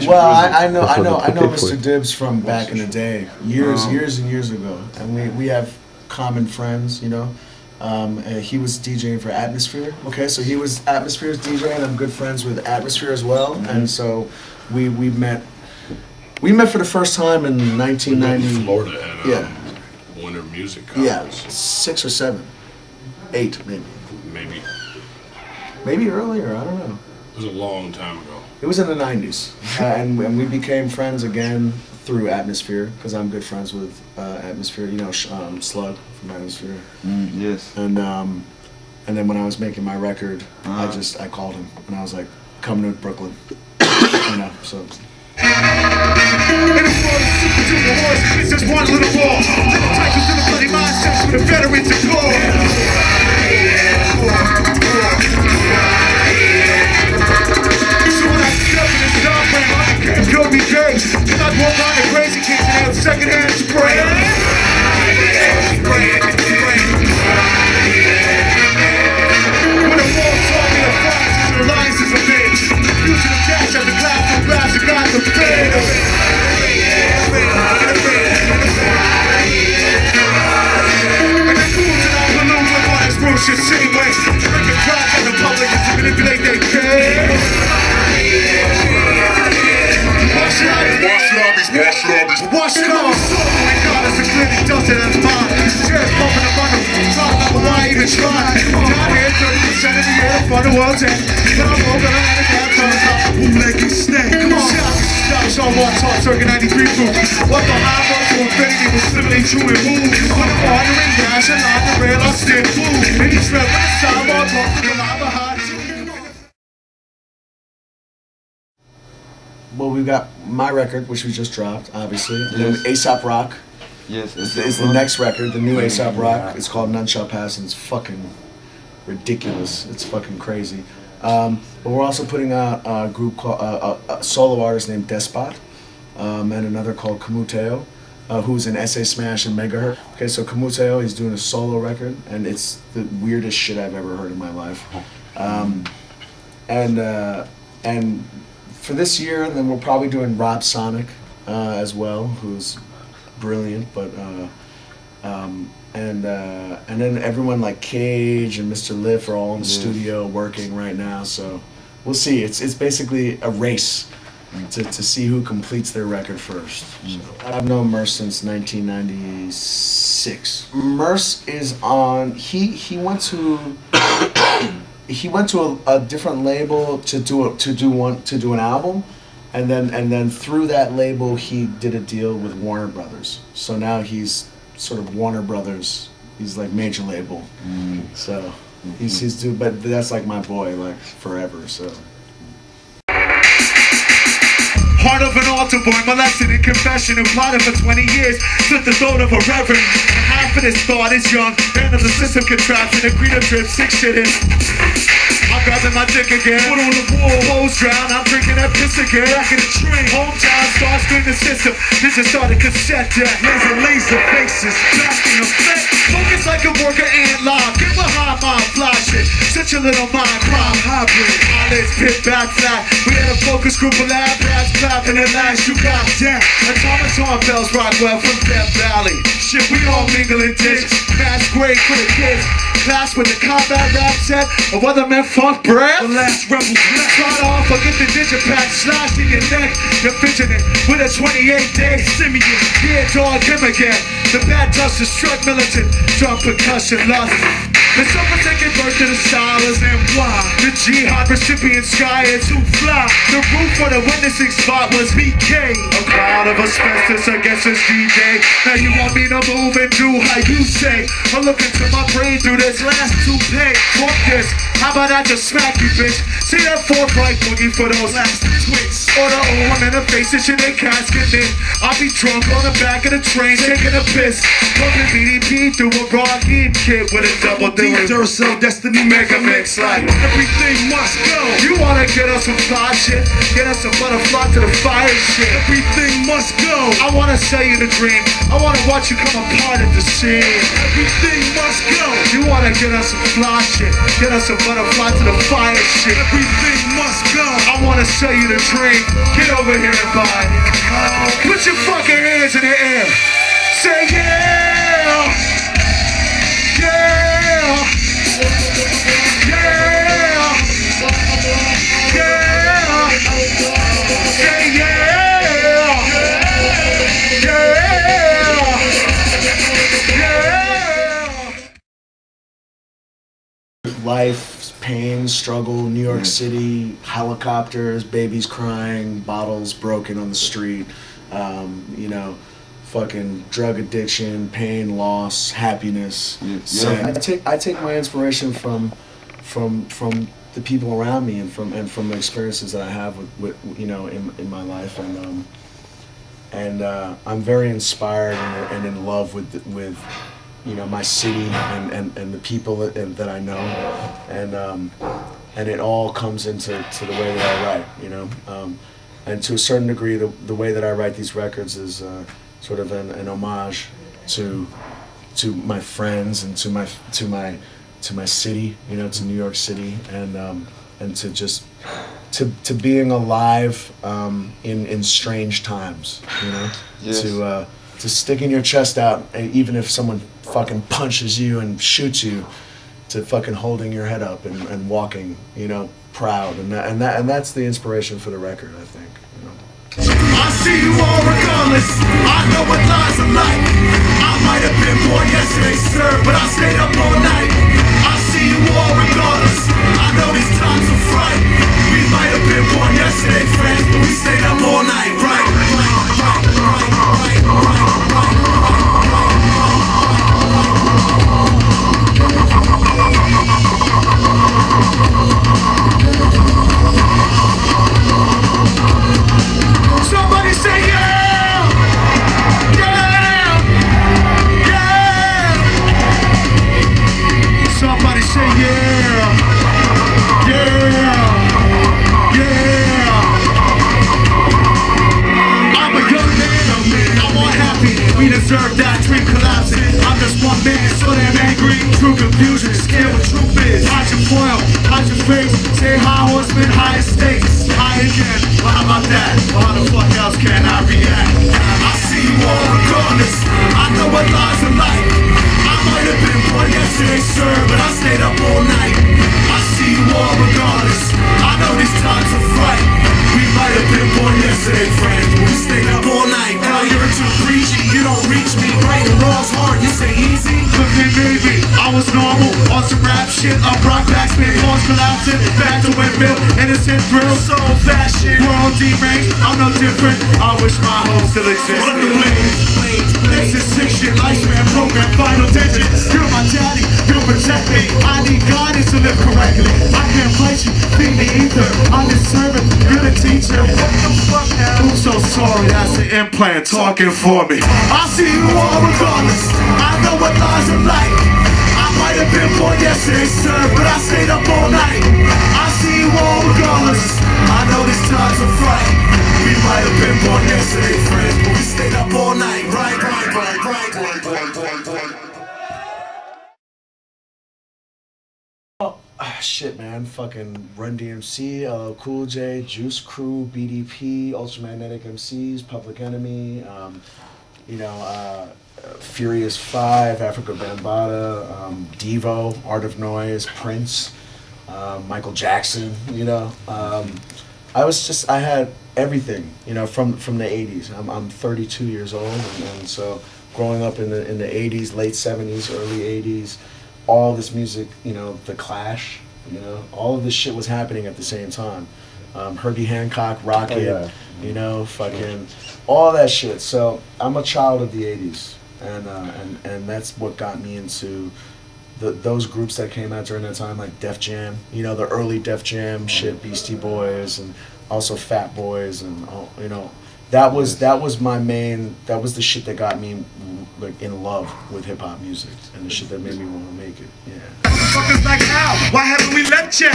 Well, I know Mr. Dibbs from back in the day, years and years ago, and we have common friends, you know. He was DJing for Atmosphere. Okay, so he was Atmosphere's DJ, and I'm good friends with Atmosphere as well. And so we met for the first time in 1990. Florida at Winter Music Conference. Yeah, 6 or 7, 8 maybe. Maybe earlier. I don't know. It was a long time ago. It was in the 90s, and we became friends again through Atmosphere, because I'm good friends with Atmosphere, you know, Slug from Atmosphere. Yes. And then when I was making my record, I called him, and I was like, come to Brooklyn, you know, so. It's just one little war. Little titles in the bloody mindsets with the veterans of war. So when I get up in this dark frame, I can't go be gay. Cause I walk on the crazy kids and have secondhand spray. When the war saw me, the fires and alliances are made. Using the cash as the clouds and glass, the gods of fate. And the fools and all balloons with wires bruise your same way. Bring a crowd and the public to manipulate their case. Wash it off, my God, it's a clearly dusted and fine. Chairs pumping up on the top of why even try. Down here, 30% of the air, front of the world's end. But I'm over the line of gas on the top. Bootlegging snake. Come on, stop, show one talk, circa 93 proof. What the high road to infinity was similarly true and move. When I'm wandering, dash along the rail, I still move. And each rep with the sidewalk, talk to the line behind you. Well, we've got my record, which we just dropped, obviously. And then A$AP Rock is the next record, the new A$AP Rock. It's called None Shall Pass, and it's fucking ridiculous. It's fucking crazy. But we're also putting out a group called a solo artist named Despot, and another called Camuteo, who's in SA Smash and Megahertz. Okay, so Camuteo, he's doing a solo record, and it's the weirdest shit I've ever heard in my life. And for this year, and then we're probably doing Rob Sonic as well, who's brilliant. But and then everyone like Cage and Mr. Liff are all in the studio working right now. So we'll see. It's basically a race to see who completes their record first. So I've known Merce since 1996. Merce is on. He went to. He went to a different label to do an album, and then through that label he did a deal with Warner Brothers. So now he's sort of Warner Brothers. He's like major label. So he's doing, but that's like my boy, like forever. So. Heart of an altar boy, molested in confession and plotted for 20 years. Slit the throat of a reverend. And half of this thought is young. End of the system contraption, a creature drip, 6 shit in. I'm grabbing my dick again. Put on the wall, hose drown. I'm drinking that piss again. Back in the train, hometown, start screen the system. This just started cassette deck. Laser faces, back in effect. Focus like a worker ant live. Get behind my fly shit. Such a little mind crime hybrid. Eyelids pit back flat. We had a focus group of lab rats clapping at last. You got down. And Thomas Horn bells Rockwell from Death Valley. Shit, we all mingle and ditch. Mass grade for the kids. Class with the combat rap set. A weatherman funk breath. The last rebel left. Start off or get the digipack slashed in your neck. You're fidgeting with a 28-day simian. Yeah, dog, him again. The bad dust is struck militant. Drum percussion lust. The self-taking birth to the stylers and why the jihad recipient sky is too fly. The roof for the witnessing spot was BK. A cloud of asbestos, I guess it's DJ. Now you want me to move and do how you say. I look into my brain through this last toupee. Fuck this, how about I just smack you, bitch? See that forthright boogie for those last twits. Or the old one in the face, this shit ain't casket in. I'll be drunk on the back of the train, taking a piss. Pumping BDP through a raw heat kit with a double D. Duracell Destiny Mega Mix. Like everything must go. You wanna get us some fly shit? Get us some butterfly to the fire shit. Everything must go. I wanna sell you the dream. I wanna watch you come apart at the scene. Everything must go. You wanna get us some fly shit? Get us some butterfly to the fire shit. Everything must go. I wanna wanna show you the dream. Get over here and buy. Put your fucking hands in the air. Say yeah. Yeah. Yeah. Yeah. Say yeah. Yeah. Life, pain, struggle, New York City, helicopters, babies crying, bottles broken on the street, you know, fucking drug addiction, pain, loss, happiness. So I take my inspiration from the people around me and from the experiences that I have with you know in my life, and I'm very inspired and in love with you know my city and the people that I know, and it all comes into the way that I write, you know, and to a certain degree the way that I write these records is sort of an homage to my friends and to my city, you know, to New York City, and to just to being alive in strange times, you know, to sticking your chest out, even if someone fucking punches you and shoots you, to fucking holding your head up and walking, you know, proud, and that's the inspiration for the record, I think, you know. I see you all regardless. I know what lies are like. I might have been born yesterday, sir, but I stayed up all night. I see you all regardless. I know these times are fright. We might have been born yesterday, friends, but we stayed up all night, right? Somebody say yeah! Yeah! Yeah! Somebody say yeah! Yeah! Yeah! I'm a young man, I'm all happy. We deserve that dream collapsing. I'm just one man, so damn angry. True confusion, scared what truth is. Hide your foil, hide your face. Say high horseman, higher stakes. High again, well how about that? Well, how the fuck else can I react? I see you all regardless. I know what lies are like. I might have been born yesterday, sir, but I stayed up all night. I see you all regardless. I know these times are fright. We might have been born yesterday, friends, but we stayed up all night. Now you're too preachy, you don't reach me. Right and wrong's hard, you say easy. Look at baby, I was normal on some rap shit. Up rock backspin, cars collapsing. Back to windmill, innocent thrill. So fashion, world deranged, I'm no different. I wish my home still existed. This is sick shit, lifespan program, final digit. You're my daddy, you protect me. I need guidance to live correctly. I can't fight you, feed me either. I'm the servant, you're the teacher. What the fuck now? I'm so sorry, that's the implant talking for me. I see you all regardless. I know what lies are like. I might have been born yesterday, sir, but I stayed up all night. I see you all regardless. I know these times are fright. We might have been born yesterday, friends, but we stayed up all night. Right. Shit, man, fucking Run DMC, LL Cool J, Juice Crew, BDP, Ultramagnetic MCs, Public Enemy, you know, Furious 5, Africa Bambaataa, Devo, Art of Noise, Prince, Michael Jackson, you know. I had everything, you know, from the 80s. I'm 32 years old, and so growing up in the 80s, late 70s, early 80s, all this music, you know, The Clash, you know, all of this shit was happening at the same time. Herbie Hancock, Rocket, you know, fucking all that shit. So I'm a child of the 80s, and that's what got me into those groups that came out during that time, like Def Jam, you know, the early Def Jam shit, Beastie Boys, and also Fat Boys, and you know, that was the shit that got me like in love with hip hop music, and the shit that made me want to make it. Yeah. Motherfuckers like how? Why haven't we left yet?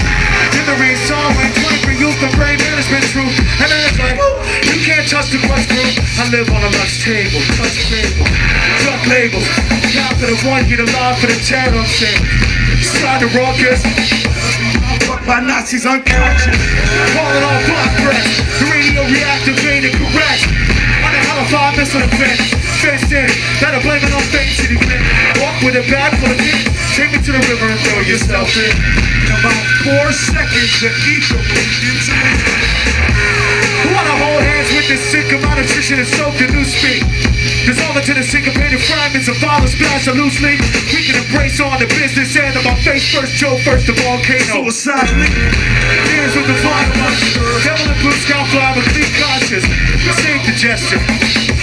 In the rain song when 23 youth the brain management truth. And then it's like, you can't touch the quest group. I live on a lunch table, touch table, drug labels. Count to the one, get alive for the terror I'm saying. Slide the rockers. Fuck by Nazis unconscious. Calling all block bag full of dick. Take me to the river and throw yourself in. In about 4 seconds, the ether will begin to move. Who wanna hold hands with this sick amount of nutrition and soak in new speed? Dissolve into the syncopated fragments of violence, splash a loose leaf. We can embrace on the business end of my face first, Joe first, the volcano. Suicide leak. Hands with the fire punch. Devil and blue sky fly with clean conscious. Save the gesture.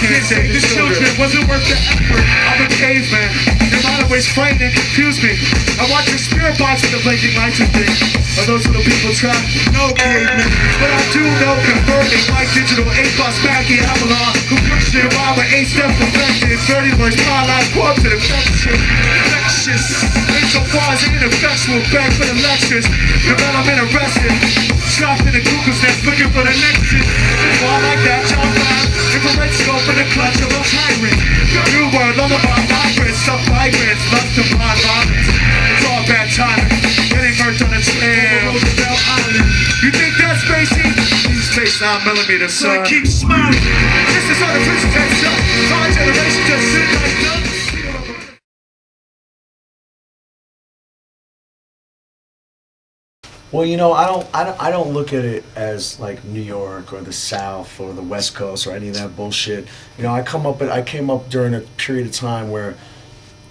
Can't save the children. Wasn't worth the effort. I'm a caveman. Your mind always frightened and confused me. I watch your spirit box with the blinking lights and things. Are those little people try? No caveman. But I do know converting like digital 8-bus Maggie Avalon. Who pushed it while with 8 steps perfected. 30 words, paralyzed, corpse and infection. Infectious. Ain't so far as ineffectual. Back for the lectures. Development arrested. Trapped in the cuckoo's nest looking for the next shit. Fall like that, John Brown. Infrared scope in the clutch of a tyrant. New word, lullaby, migrants, sub-migrants, lust to blind violence. It's all bad timing. Getting merged on the trail. Roosevelt Island. You think that's spacey? Space 9mm, son. Keep smiling. This is artificial tension. Our generation just sit like that. Well, you know, I don't look at it as like New York or the South or the West Coast or any of that bullshit. You know, I came up during a period of time where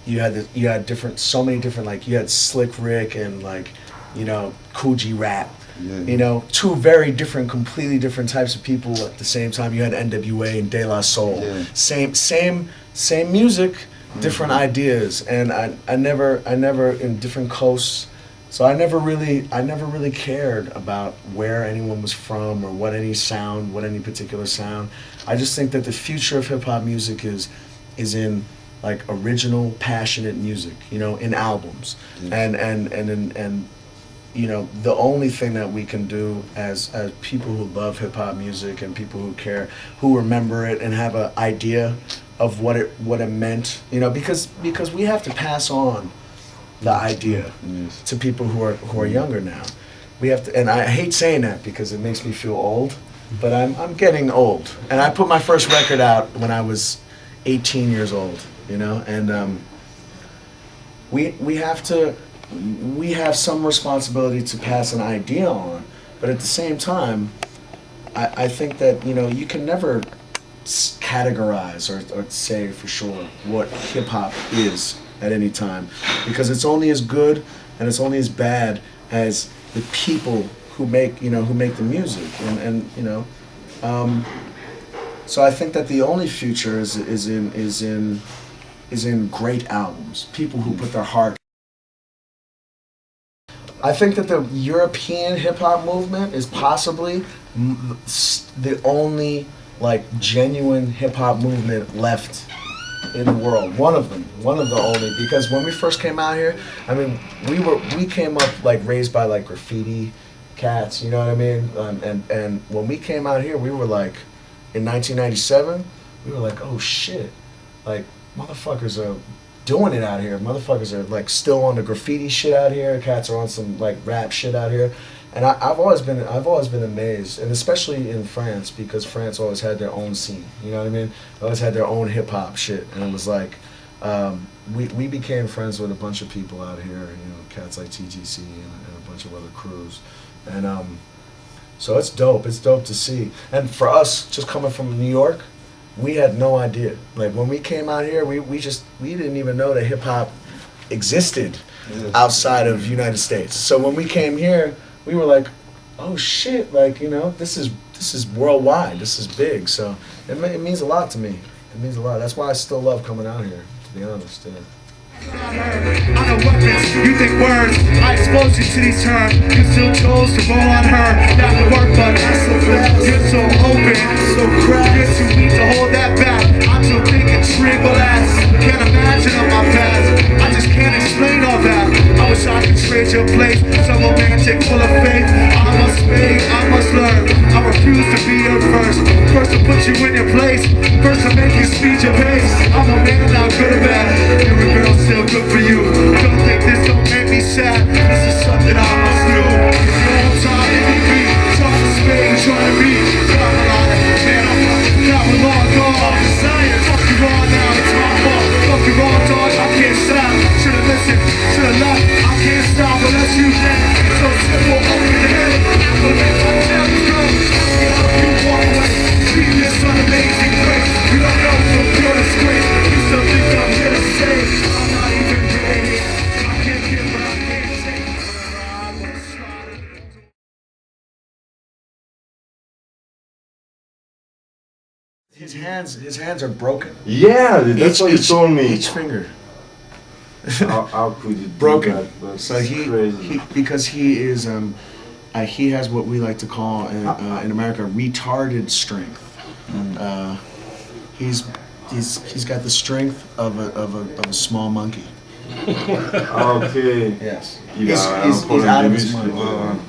you had so many different, like, you had Slick Rick and, like, you know, Coogee Rap. Yeah. You know, two very different, completely different types of people at the same time. You had NWA and De La Soul. Yeah. Same music, different ideas, and I never in different coasts. So I never really cared about where anyone was from or what any particular sound. I just think that the future of hip hop music is in, like, original, passionate music, you know, in albums. Yeah. And you know, the only thing that we can do as people who love hip hop music and people who care, who remember it and have an idea of what it meant, you know, because we have to pass on the idea to people who are younger now. We have to, and I hate saying that because it makes me feel old, but I'm getting old. And I put my first record out when I was 18 years old, you know, and we have some responsibility to pass an idea on, but at the same time, I think that, you know, you can never categorize or say for sure what hip hop is at any time, because it's only as good and it's only as bad as the people who make the music, and you know, so I think that the only future is in great albums, people who put their heart. I think that the European hip hop movement is possibly the only, like, genuine hip hop movement left in the world. One of the only, because when we first came out here, I mean, we came up, like, raised by, like, graffiti cats, you know what I mean? And when we came out here, we were like, in 1997, we were like, oh shit, like, motherfuckers are doing it out here. Motherfuckers are, like, still on the graffiti shit out here. Cats are on some, like, rap shit out here. And I've always been amazed, and especially in France, because France always had their own scene. You know what I mean? They always had their own hip hop shit, and it was like, we became friends with a bunch of people out here, you know, cats like TGC and a bunch of other crews, and so it's dope. It's dope to see. And for us, just coming from New York, we had no idea. Like, when we came out here, we didn't even know that hip hop existed outside of United States. So when we came here, we were like, oh shit, like, you know, this is worldwide, this is big, so it means a lot to me. It means a lot. That's why I still love coming out here, to be honest. Yeah. I know weapons, you think words, I expose you to these terms. You still chose to roll on her, that would work, but I'm so fast. You're so open, so crass. You're too weak to hold that back. I'm too thick and triple ass. Can't imagine on my past, I just can't explain all that. I wish I could trade your place, so romantic, full of faith. I must pay, I must learn. I refuse to be your first. First to put you in your place, first to make you speed your pace. I'm a man, not good or bad. You're a girl, still good for you. Don't think this don't make me sad. This is something I must do. Your own time, MVP. Trying to spade, trying to be. Got a lot of man, I'm long gone. Fuck you all now, it's my fault. Fuck you all, dog, I can't stop. His hands are broken. Yeah, that's what you told me. Each finger. How could you broken? So he because he is he has what we like to call in America retarded strength. He's got the strength of a small monkey. Okay. Yes. He's out of his mind.